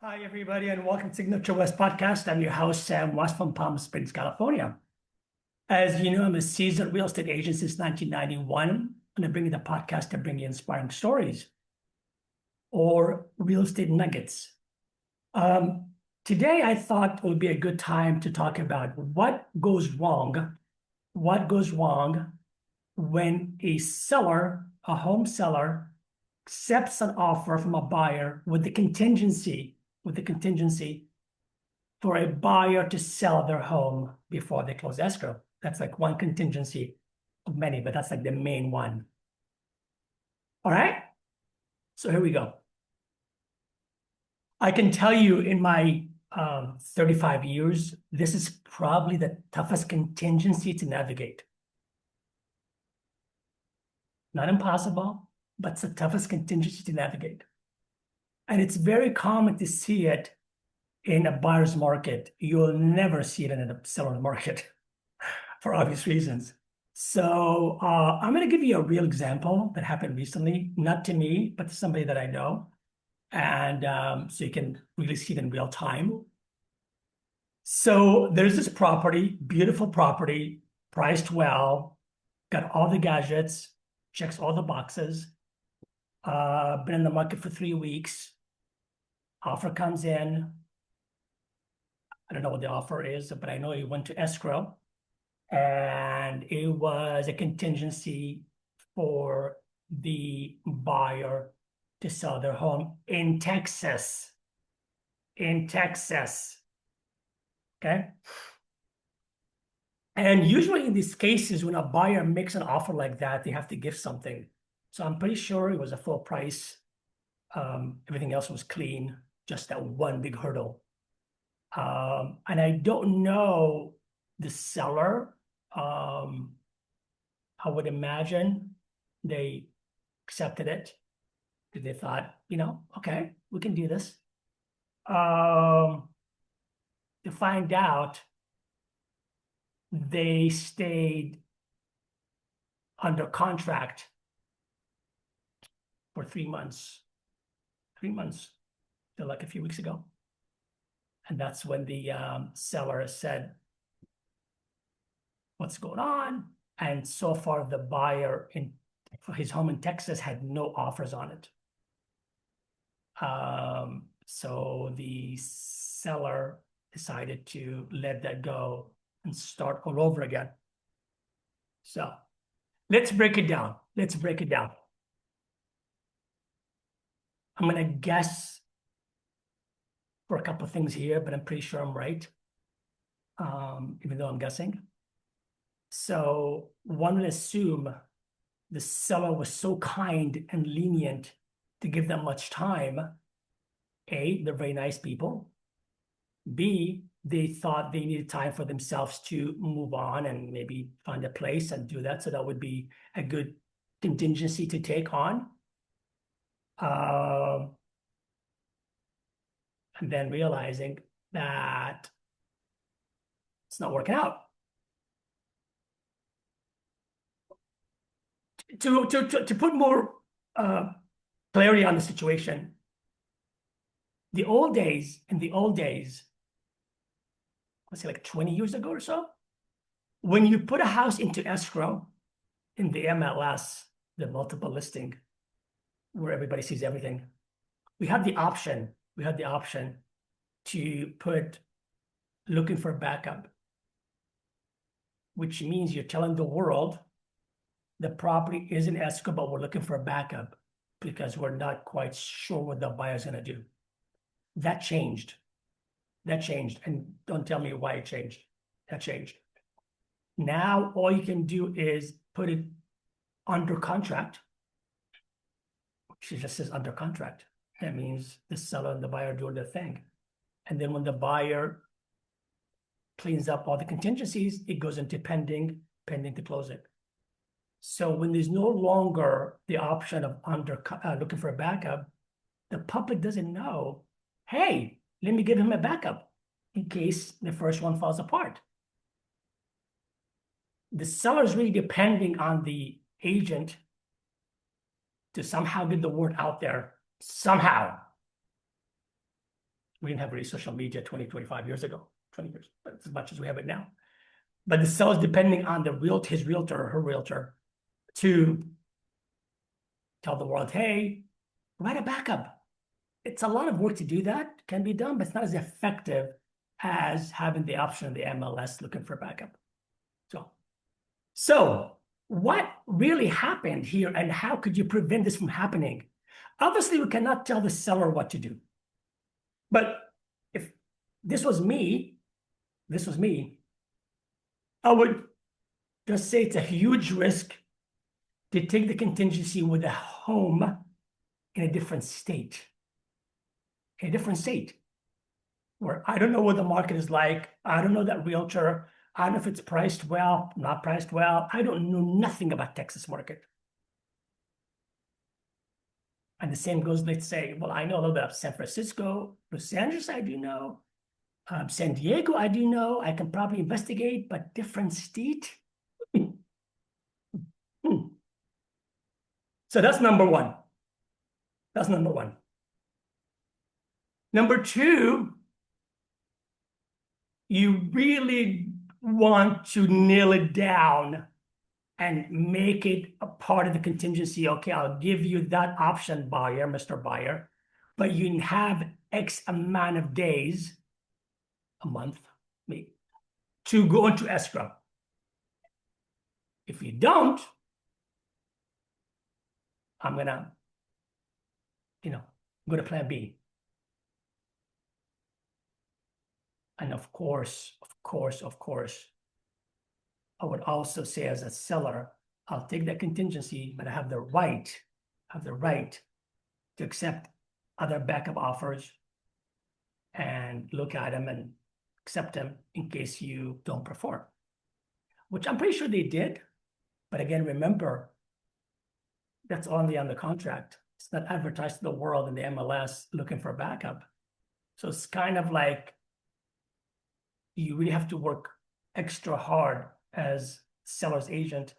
Hi, everybody, and welcome to Signature West Podcast. I'm your host, Sam West from Palm Springs, California. As you know, I'm a seasoned real estate agent since 1991. I'm going to bring you the podcast to bring you inspiring stories or real estate nuggets. Today, I thought it would be a good time to talk about what goes wrong when a home seller, accepts an offer from a buyer with the contingency for a buyer to sell their home before they close escrow. That's like one contingency of many, but that's like the main one. All right. So here we go. I can tell you in my 35 years, this is probably the toughest contingency to navigate. Not impossible, but it's the toughest contingency to navigate. And it's very common to see it in a buyer's market. You'll never see it in a seller's market for obvious reasons. So I'm going to give you a real example that happened recently, not to me, but to somebody that I know. And so you can really see it in real time. So there's this property, beautiful property, priced well, got all the gadgets, checks all the boxes, been in the market for 3 weeks. Offer comes in. I don't know what the offer is, but I know it went to escrow. And it was a contingency for the buyer to sell their home in Texas. In Texas. Okay. And usually in these cases, when a buyer makes an offer like that, they have to give something. So I'm pretty sure it was a full price. Everything else was clean, just that one big hurdle. And I don't know the seller. I would imagine they accepted it because they thought, okay, we can do this. To find out, they stayed under contract for 3 months. 3 months, till like a few weeks ago. And that's when the seller said, what's going on? And so far, the buyer for his home in Texas had no offers on it. So the seller decided to let that go and start all over again. So let's break it down. I'm going to guess for a couple of things here, but I'm pretty sure I'm right, even though I'm guessing. So one would assume the seller was so kind and lenient to give them much time. A, they're very nice people. B, they thought they needed time for themselves to move on and maybe find a place and do that. So that would be a good contingency to take on. And then realizing that it's not working out. To put more clarity on the situation, in the old days, let's say like 20 years ago or so, when you put a house into escrow in the MLS, the multiple listing, where everybody sees everything, we had the option to put looking for backup, which means you're telling the world the property is in escrow, but we're looking for a backup because we're not quite sure what the buyer's going to do. That changed. And don't tell me why it changed. That changed. Now, all you can do is put it under contract. She just says under contract. That means the seller and the buyer are doing their thing. And then when the buyer cleans up all the contingencies, it goes into pending to close it. So when there's no longer the option of looking for a backup, the public doesn't know, hey, let me give him a backup in case the first one falls apart. The seller is really depending on the agent to somehow get the word out there, somehow. We didn't have really social media 20, 25 years ago, 20 years, but as much as we have it now. But the seller's depending on his realtor or her realtor to tell the world, hey, write a backup. It's a lot of work to do that, can be done, but it's not as effective as having the option of the MLS looking for backup. So what really happened here and how could you prevent this from happening? Obviously, we cannot tell the seller what to do. But if this was me, I would just say it's a huge risk to take the contingency with a home in a different state. Where I don't know what the market is like. I don't know that realtor. I don't know if it's priced well, not priced well. I don't know nothing about Texas market. And the same goes, let's say, well, I know a little bit of San Francisco, Los Angeles, I do know. San Diego, I do know. I can probably investigate, but different state. So that's number one. Number two, you really want to nail it down and make it a part of the contingency. Okay, I'll give you that option, buyer, Mr. Buyer, but you have X amount of days, a month, maybe, to go into escrow. If you don't, I'm gonna, go to plan B. And of course, I would also say as a seller, I'll take that contingency, but I have the right to accept other backup offers and look at them and accept them in case you don't perform, which I'm pretty sure they did. But again, remember, that's only on the contract. It's not advertised to the world in the MLS looking for backup. So it's kind of like you really have to work extra hard as seller's agent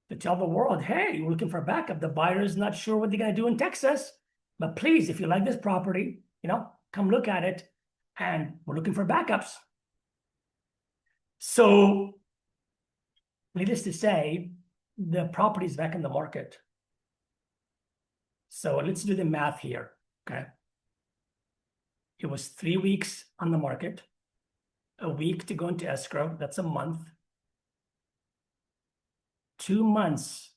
to tell the world, hey, we're looking for backup. The buyer is not sure what they're going to do in Texas, but please, if you like this property, come look at it, and we're looking for backups. So needless to say, the property is back in the market. So let's do the math here, okay? It was 3 weeks on the market, a week to go into escrow, that's a month. 2 months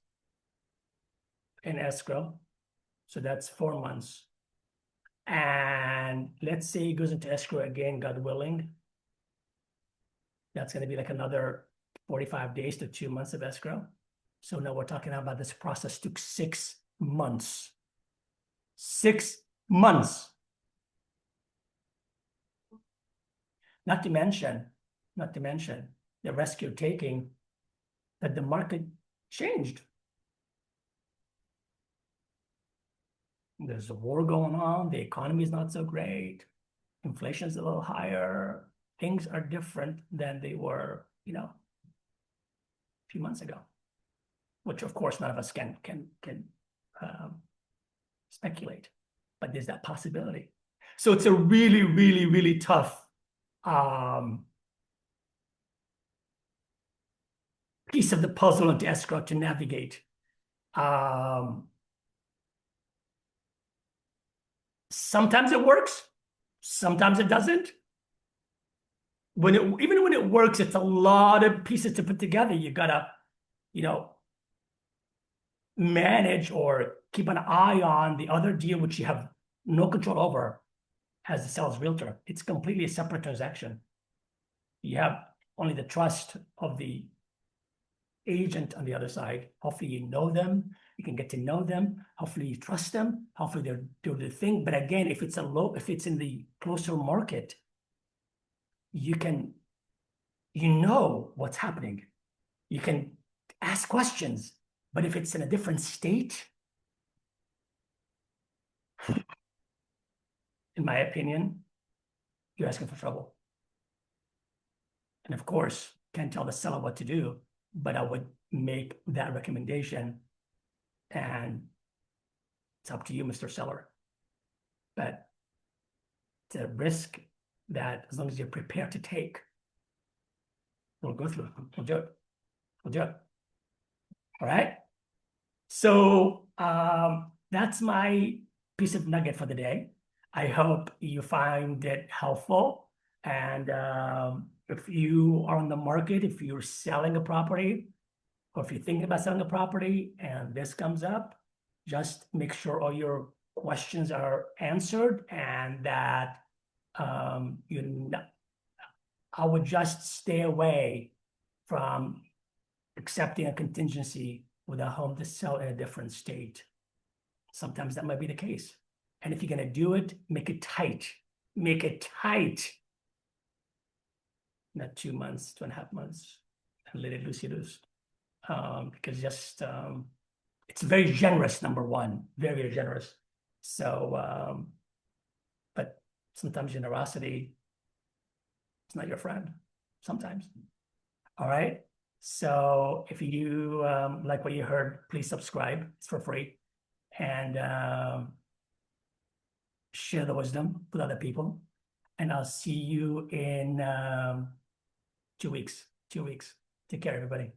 in escrow, so that's 4 months. And let's say it goes into escrow again, God willing. That's going to be like another 45 days to 2 months of escrow. So now we're talking about this process took 6 months. 6 months. Not to mention the risk you're taking that the market changed. There's a war going on. The economy is not so great. Inflation is a little higher. Things are different than they were, a few months ago, which of course none of us can speculate, but there's that possibility. So it's a really, really, really tough piece of the puzzle into escrow to navigate. Sometimes it works, sometimes it doesn't. Even when it works, it's a lot of pieces to put together. You gotta, manage or keep an eye on the other deal, which you have no control over as the seller's realtor. It's completely a separate transaction. You have only the trust of the agent on the other side. Hopefully you know them, you can get to know them, hopefully you trust them, hopefully they're doing the thing. But again, if it's in the closer market, you know what's happening. You can ask questions. But if it's in a different state, in my opinion, you're asking for trouble. And of course, can't tell the seller what to do, but I would make that recommendation. And it's up to you, Mr. Seller. But It's a risk that as long as you're prepared to take, we'll go through it. We'll do it. We'll do it. All right. So that's my piece of nugget for the day. I hope you find it helpful. And if you are on the market, if you're selling a property, or if you're thinking about selling a property and this comes up, just make sure all your questions are answered and that I would just stay away from accepting a contingency with a home to sell in a different state. Sometimes that might be the case. And if you're going to do it, make it tight. Make it tight. Not 2 months, 2.5 months, and let it loose. Because it's very generous, number one, very, very generous. So, but sometimes generosity is not your friend, sometimes. All right. So if you like what you heard, please subscribe. It's for free. And share the wisdom with other people. And I'll see you in 2 weeks. 2 weeks. Take care, everybody.